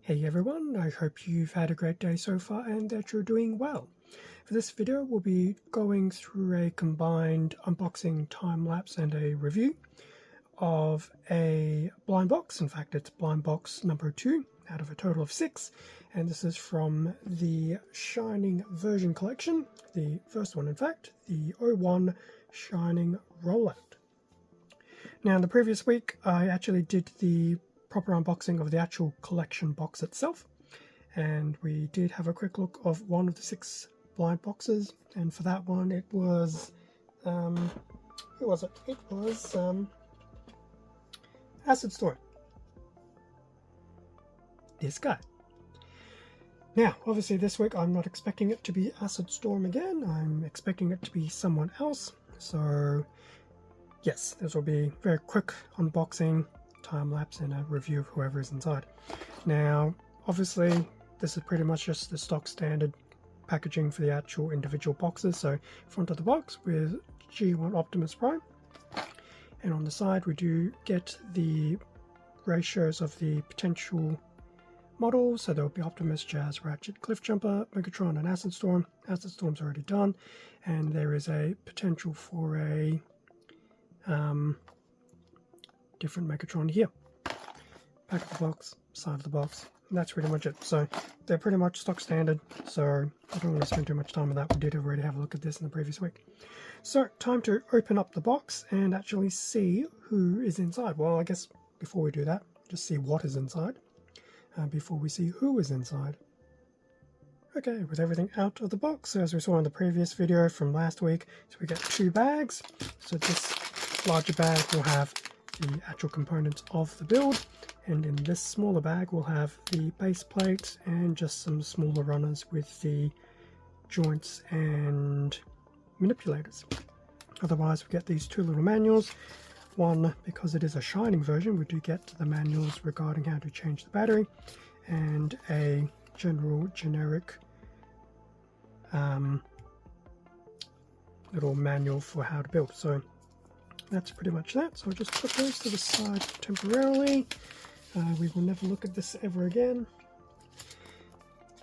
Hey everyone, I hope you've had a great day so far and that you're doing well. For this video we'll be going through a combined unboxing, time lapse and a review of a blind box. In fact, it's blind box number 2 out of a total of 6, and this is from the Shining version collection, the first one in fact, the 01 Shining Rollout. Now in the previous week I actually did the proper unboxing of the actual collection box itself, and we did have a quick look of one of the 6 blind boxes, and for that one it was who was it? It was Acid Storm. This guy. Now obviously this week I'm not expecting it to be Acid Storm again, I'm expecting it to be someone else, so yes, this will be very quick unboxing, time lapse and a review of whoever is inside. Now obviously this is pretty much just the stock standard packaging for the actual individual boxes. So front of the box with G1 Optimus Prime, and on the side we do get the ratios of the potential models. So there will be Optimus, Jazz, Ratchet, Cliffjumper, Megatron and Acid Storm. Acid Storm's already done, and there is a potential for a different Megatron here. Back of the box, side of the box, and that's pretty much it. So they're pretty much stock standard, so I don't want to spend too much time on that. We did already have a look at this in the previous week. So time to open up the box and actually see who is inside. Well, I guess before we do that, just see what is inside before we see who is inside. Okay, with everything out of the box, so as we saw in the previous video from last week, so we get 2 bags. So this larger bag will have the actual components of the build, and in this smaller bag we'll have the base plate and just some smaller runners with the joints and manipulators. Otherwise we get these 2 little manuals. One, because it is a Shining version, we do get the manuals regarding how to change the battery, and a generic little manual for how to build. So that's pretty much that. So I'll just put those to the side temporarily. We will never look at this ever again.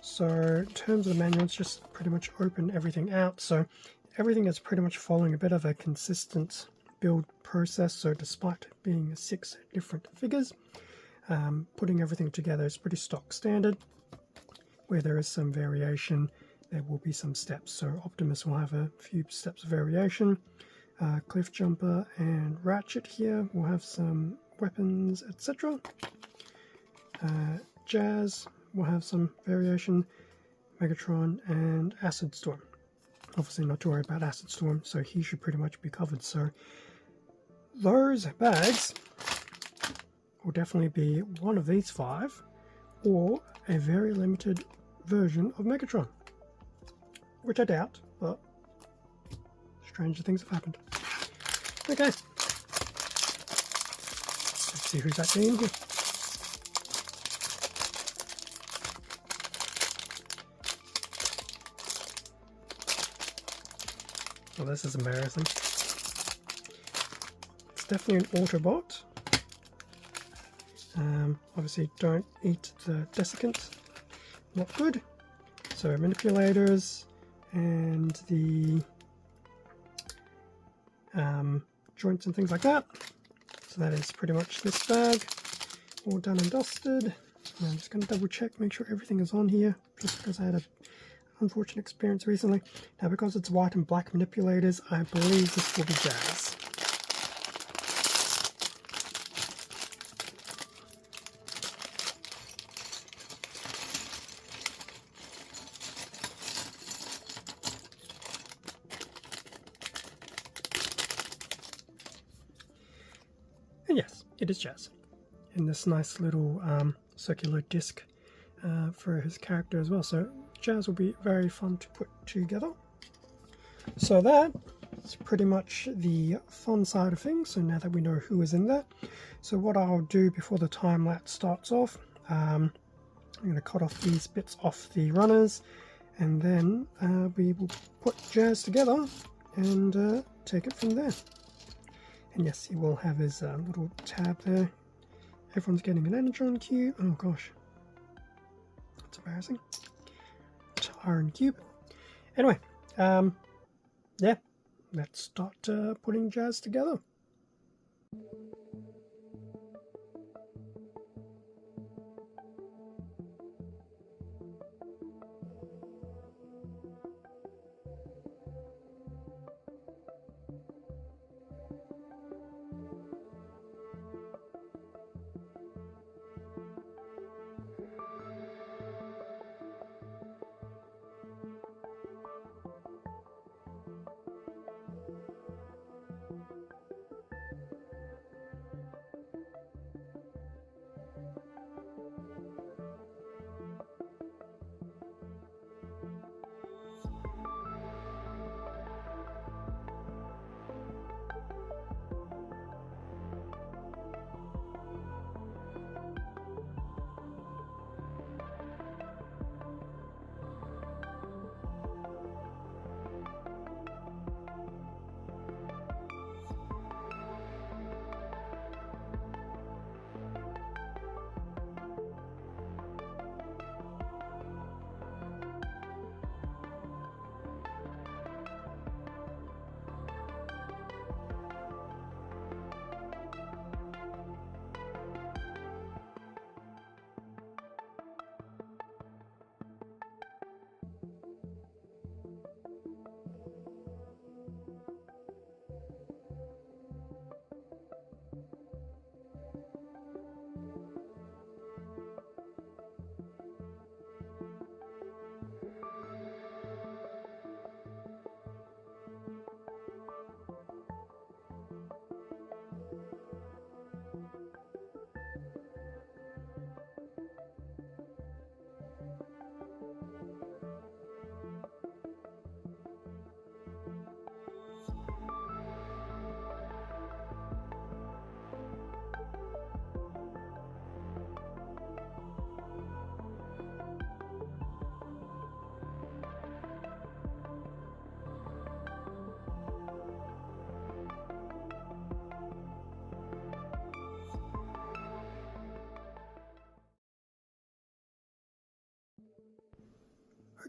So in terms of the manual, it's just pretty much open everything out. So everything is pretty much following a bit of a consistent build process. So despite being 6 different figures, putting everything together is pretty stock standard. Where there is some variation, there will be some steps. So Optimus will have a few steps of variation. Cliffjumper and Ratchet here will have some weapons, etc. Jazz will have some variation. Megatron and Acid Storm. Obviously not to worry about Acid Storm, so he should pretty much be covered. So those bags will definitely be one of these 5, or a very limited version of Megatron, which I doubt, but stranger things have happened. Okay, let's see who's actually in here. Well, this is embarrassing. It's definitely an Autobot. Obviously don't eat the Decepticons, not good. So manipulators and the joints and things like that. So that is pretty much this bag, all done and dusted. And I'm just going to double check, make sure everything is on here, just because I had an unfortunate experience recently. Now because it's white and black manipulators, I believe this will be Jazz. And yes, it is Jazz, in this nice little circular disc for his character as well. So Jazz will be very fun to put together. So that's pretty much the fun side of things. So now that we know who is in there, so what I'll do before the time lapse starts off, I'm going to cut off these bits off the runners, and then we will put Jazz together and take it from there. And yes, he will have his little tab there. Everyone's getting an energon cue. Oh gosh. embarrassing. Iron cube. Anyway, yeah, let's start putting Jazz together.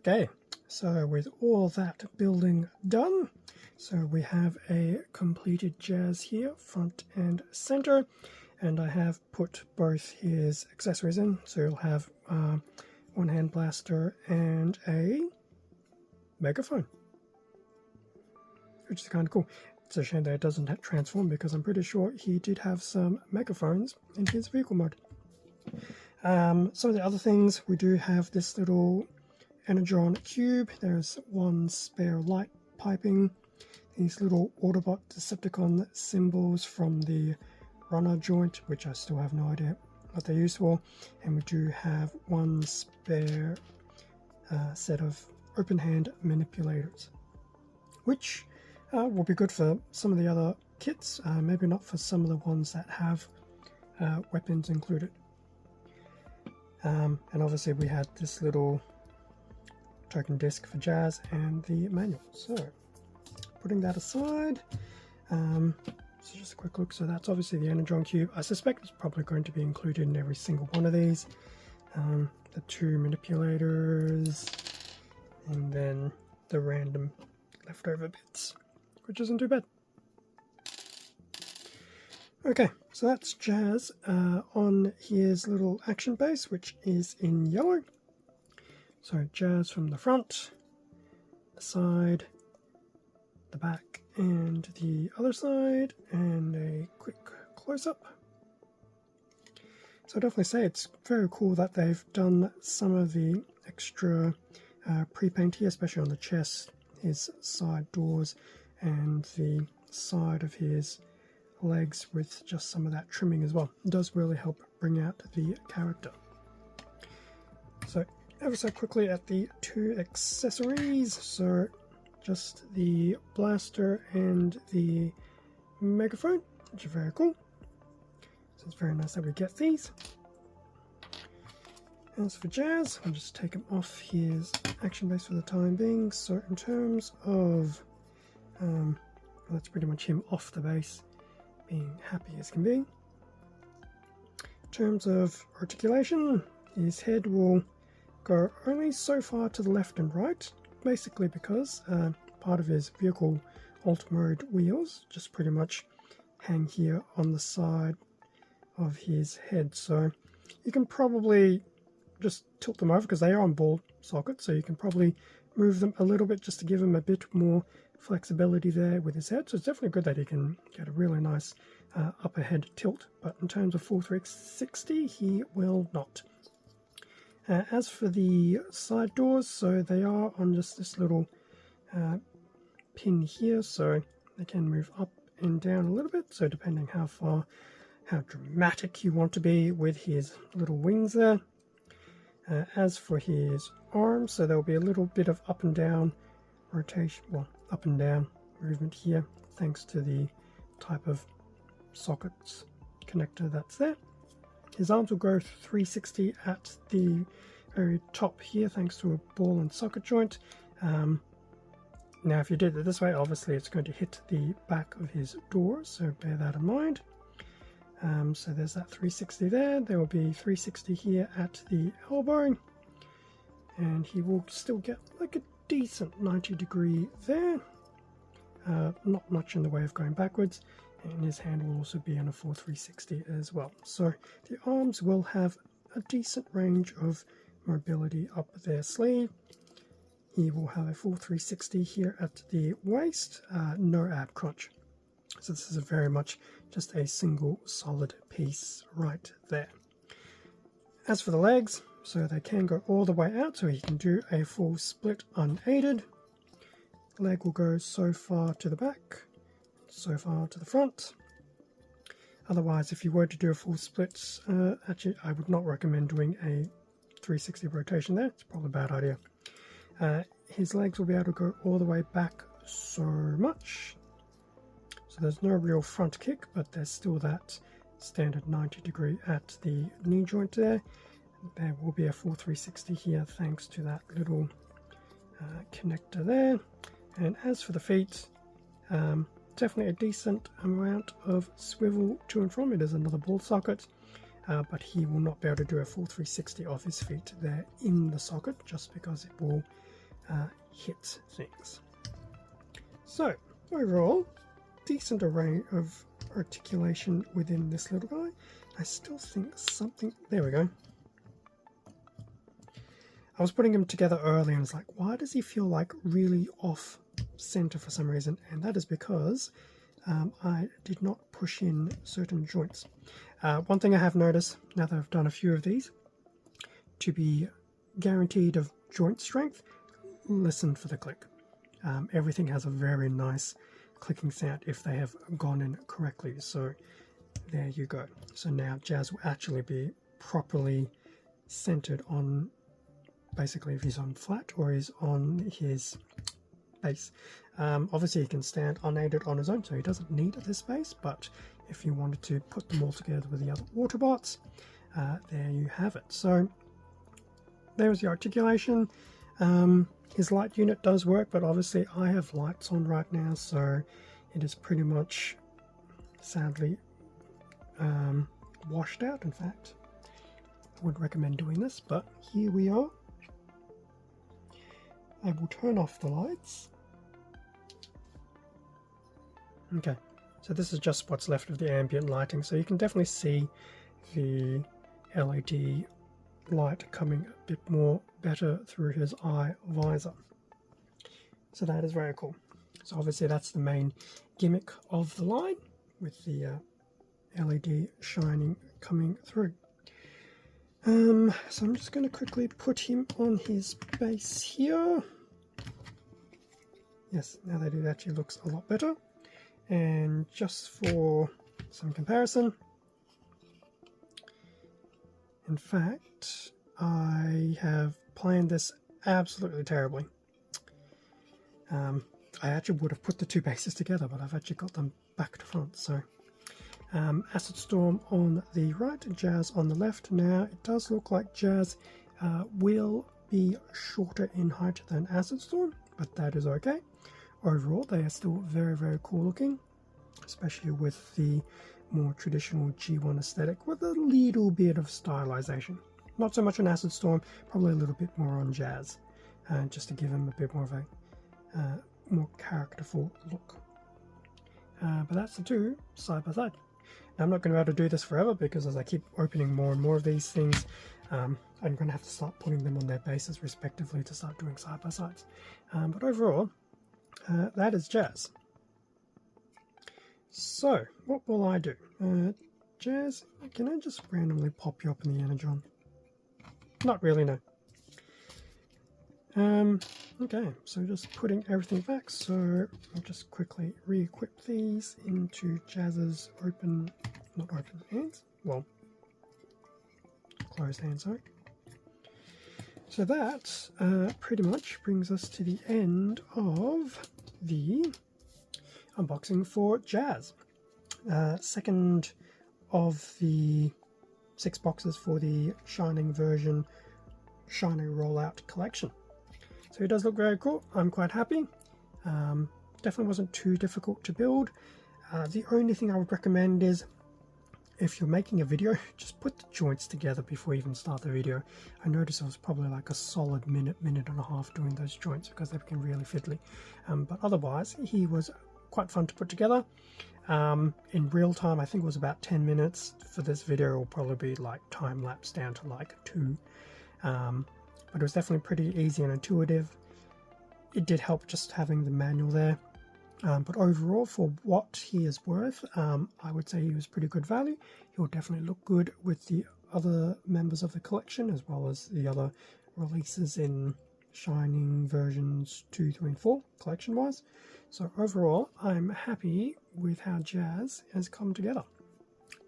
Okay, so with all that building done, so we have a completed Jazz here, front and center, and I have put both his accessories in, so you'll have one hand blaster and a megaphone, which is kind of cool. It's a shame that it doesn't transform because I'm pretty sure he did have some megaphones in his vehicle mode. Some of the other things, we do have this little Energon cube, there's one spare light piping, these little Autobot Decepticon symbols from the runner joint, which I still have no idea what they're used for, and we do have one spare set of open hand manipulators, which will be good for some of the other kits, maybe not for some of the ones that have weapons included. And obviously we had this little token disc for Jazz and the manual. So putting that aside, so just a quick look. So that's obviously the Energon cube. I suspect it's probably going to be included in every single one of these. The two manipulators, and then the random leftover bits, which isn't too bad. Okay, so that's Jazz on his little action base, which is in yellow. So Jazz from the front, the side, the back, and the other side, and a quick close-up. So I'd definitely say it's very cool that they've done some of the extra pre-paint here, especially on the chest, his side doors, and the side of his legs with just some of that trimming as well. It does really help bring out the character. So ever so quickly at the two accessories, so just the blaster and the megaphone, which are very cool. So it's very nice that we get these. As for Jazz, I'll just take him off his action base for the time being. So in terms of, well, that's pretty much him off the base, being happy as can be. In terms of articulation, his head will go only so far to the left and right, basically because part of his vehicle alt mode wheels just pretty much hang here on the side of his head. So you can probably just tilt them over because they are on ball sockets, so you can probably move them a little bit just to give him a bit more flexibility there with his head. So it's definitely good that he can get a really nice upper head tilt, but in terms of full 360 he will not. As for the side doors, so they are on just this little pin here, so they can move up and down a little bit, so depending how dramatic you want to be with his little wings there. As for his arms, so there'll be a little bit of up and down rotation, well, up and down movement here, thanks to the type of sockets connector that's there. His arms will go 360 at the very top here, thanks to a ball and socket joint. Now if you did it this way, obviously it's going to hit the back of his door, so bear that in mind. So there's that 360 there. There will be 360 here at the elbow, and he will still get like a decent 90-degree there. Not much in the way of going backwards, and his hand will also be on a full 360 as well. So the arms will have a decent range of mobility up their sleeve. He will have a full 360 here at the waist, no ab crunch. So this is very much just a single solid piece right there. As for the legs, so they can go all the way out, so he can do a full split unaided. The leg will go so far to the back, so far to the front. Otherwise, if you were to do a full split, actually I would not recommend doing a 360 rotation there. It's probably a bad idea. His legs will be able to go all the way back so much. So there's no real front kick, but there's still that standard 90-degree at the knee joint there. There will be a full 360 here thanks to that little connector there. And as for the feet, definitely a decent amount of swivel to and from. It is another ball socket, but he will not be able to do a full 360 of his feet there in the socket just because it will hit things. So overall, decent array of articulation within this little guy. I still think something, there we go. I was putting him together earlier and was like, why does he feel like really off center for some reason? And that is because I did not push in certain joints. One thing I have noticed now that I've done a few of these, to be guaranteed of joint strength, listen for the click. Everything has a very nice clicking sound if they have gone in correctly. So there you go. So now Jazz will actually be properly centered on, basically if he's on flat or he's on his base. Obviously he can stand unaided on his own, so he doesn't need this space, but if you wanted to put them all together with the other Autobots, there you have it. So there's the articulation. His light unit does work, but obviously I have lights on right now, so it is pretty much sadly washed out. In fact, I would recommend doing this, but here we are. I will turn off the lights. Okay, so this is just what's left of the ambient lighting, so you can definitely see the LED light coming a bit more better through his eye visor. So that is very cool. So obviously that's the main gimmick of the line, with the LED shining coming through. So I'm just going to quickly put him on his base here. Yes, now that it actually looks a lot better. And just for some comparison, in fact, I have planned this absolutely terribly. I actually would have put the two bases together, but I've actually got them back to front. So Acid Storm on the right, Jazz on the left. Now it does look like Jazz will be shorter in height than Acid Storm, but that is okay. Overall, they are still very, very cool looking, especially with the more traditional G1 aesthetic with a little bit of stylization. Not so much on Acid Storm, probably a little bit more on Jazz, just to give him a bit more of a more characterful look. But that's the two side by side. Now, I'm not going to be able to do this forever because as I keep opening more and more of these things, I'm going to have to start putting them on their bases respectively to start doing side by sides. But overall, that is Jazz. So, what will I do? Jazz, can I just randomly pop you up in the Energon? Not really, no. Okay, so just putting everything back, so I'll just quickly re-equip these into Jazz's not open hands, well, closed hands, sorry. So that pretty much brings us to the end of the unboxing for Jazz. Second of the 6 boxes for the Shining version, Shining Rollout Collection. So it does look very cool. I'm quite happy. Definitely wasn't too difficult to build. The only thing I would recommend is if you're making a video, just put the joints together before you even start the video. I noticed it was probably like a solid minute and a half doing those joints because they became really fiddly. But otherwise, he was quite fun to put together. In real time, I think it was about 10 minutes. For this video, it will probably be like time lapse down to like 2. But it was definitely pretty easy and intuitive. It did help just having the manual there. But overall, for what he is worth, I would say he was pretty good value. He'll definitely look good with the other members of the collection, as well as the other releases in Shining versions 2, 3, and 4, collection-wise. So overall, I'm happy with how Jazz has come together.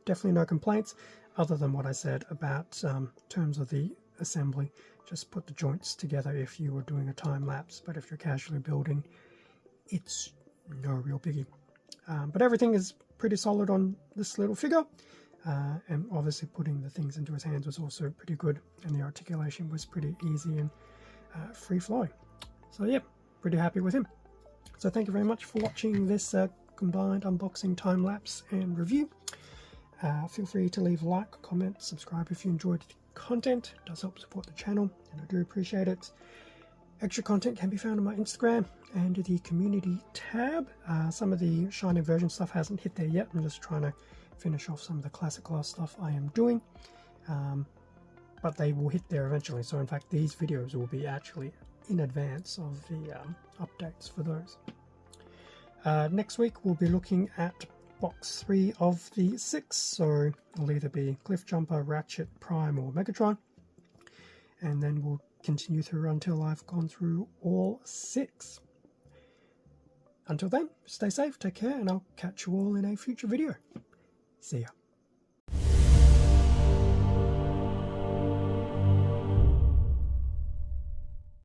Definitely no complaints, other than what I said about terms of the assembly. Just put the joints together if you were doing a time lapse, but if you're casually building, it's no real biggie. But everything is pretty solid on this little figure, and obviously putting the things into his hands was also pretty good, and the articulation was pretty easy and free-flowing. So yeah, pretty happy with him. So thank you very much for watching this combined unboxing, time lapse and review. Feel free to leave a like, comment, subscribe if you enjoyed the content. It does help support the channel, and I do appreciate it. Extra content can be found on my Instagram and the community tab. Some of the Shining version stuff hasn't hit there yet. I'm just trying to finish off some of the classic class stuff I am doing, but they will hit there eventually. So in fact, these videos will be actually in advance of the updates for those. Next week we'll be looking at box 3 of the 6, so it'll either be Cliffjumper, Ratchet, Prime or Megatron, and then we'll continue through until I've gone through all 6. Until then, stay safe, take care, and I'll catch you all in a future video. See ya.